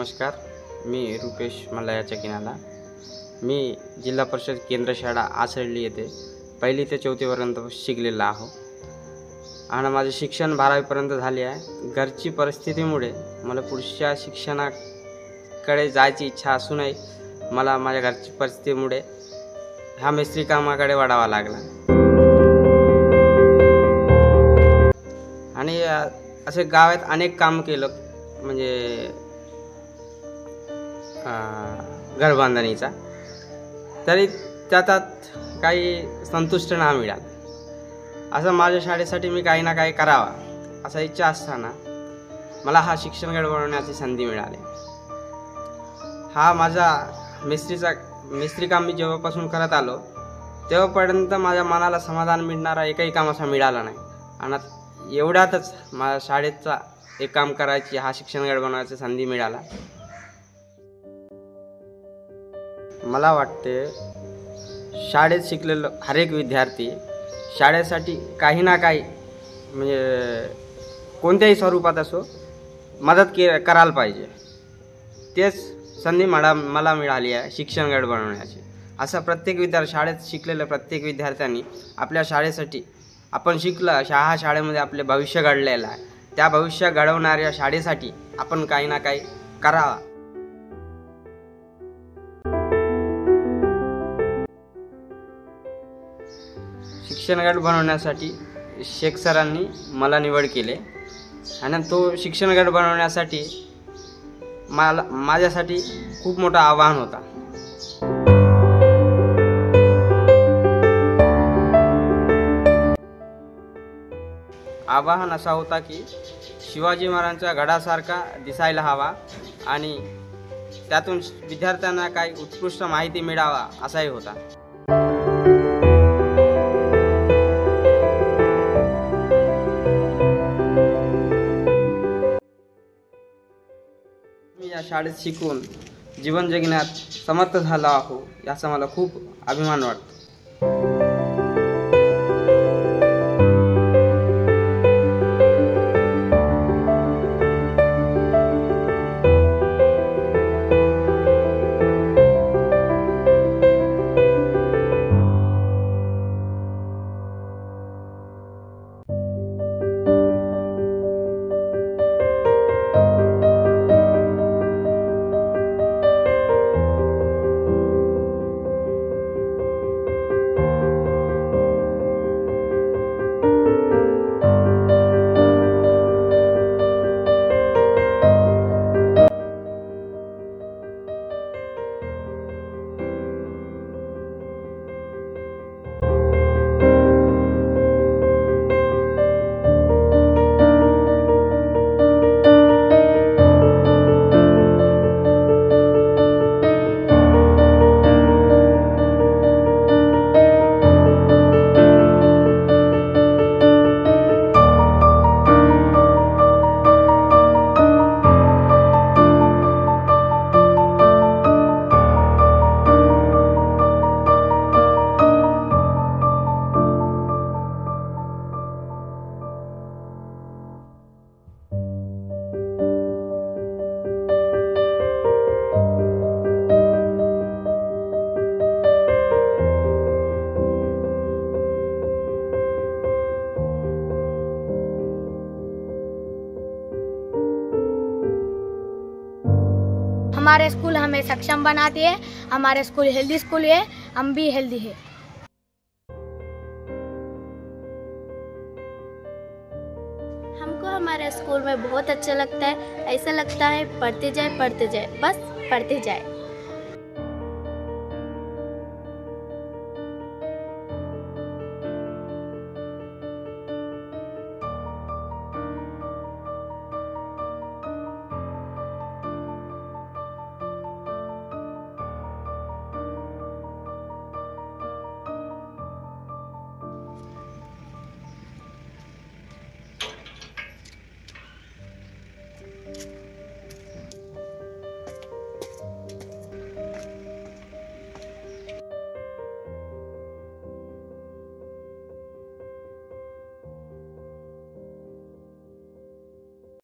नमस्कार, मी रुपेश मल्लाया चकिनाला। मी जिल्हा परिषद केंद्र शाळा आसरली येथे 1ली ते 4थी पर्यंत शिकलेला आहो आणि माझे शिक्षण 12वी पर्यंत झाले आहे। घरची परिस्थितीमुळे मला पुढच्या शिक्षणाकडे जायची इच्छा असूनही मला माझ्या घरची परिस्थितीमुळे ह्या मेस्त्री कामाकडे वळावा लागला आणि असे गावात अनेक काम केलं, म्हणजे घर बांधणीचा, तरी त्यात काही संतुष्ट नाही मिळालं। असं माझ्या शाळेसाठी मी काही ना काही करावा असा इच्छा असताना मला हा शिक्षण गट बनवण्याची संधी मिळाली। हा माझा मिस्त्री काम मी जेव्हापासून करत आलो तेव्हापर्यंत माझ्या मनाला समाधान मिळणारा एकही काम असा मिळाला नाही आणि एवढ्यातच माझ्या शाळेचा एक काम करायची, हा शिक्षण गट बनवायची संधी मिळाला। मला वाटते शाळेत शिकलेलं हर एक विद्यार्थी शाळेसाठी काही ना काही, म्हणजे कोणत्याही स्वरूपात असो, मदत करायला पाहिजे। तेच संधी मला मिळाली आहे शिक्षण गट बनवण्याची। असा प्रत्येक शाळेत शिकलेल्या प्रत्येक विद्यार्थ्यांनी आपल्या शाळेसाठी, आपण शिकलं ह्या शाळेमध्ये आपले भविष्य घडलेलं आहे, त्या भविष्य घडवणाऱ्या शाळेसाठी आपण काही ना काही करावा। शिक्षण गट बनवण्यासाठी शेख सरांनी मला निवड केले आणि तो शिक्षण गट बनवण्यासाठी माझ्यासाठी खूप मोठं आव्हान होता। आव्हान असा होता की शिवाजी महाराजांच्या गडासारखा दिसायला हवा आणि त्यातून विद्यार्थ्यांना काही उत्कृष्ट माहिती मिळावा असाही होता। मी या शाळेत शिकून जीवन जगण्यात समर्थ झालो आहो याचा मला खूप अभिमान वाटतो। हमारे स्कूल हमें सक्षम बनाती है। हमारे स्कूल हेल्दी स्कूल है, हम भी हेल्दी है। हमको हमारे स्कूल में बहुत अच्छा लगता है। ऐसा लगता है पढ़ते जाए बस पढ़ते जाए।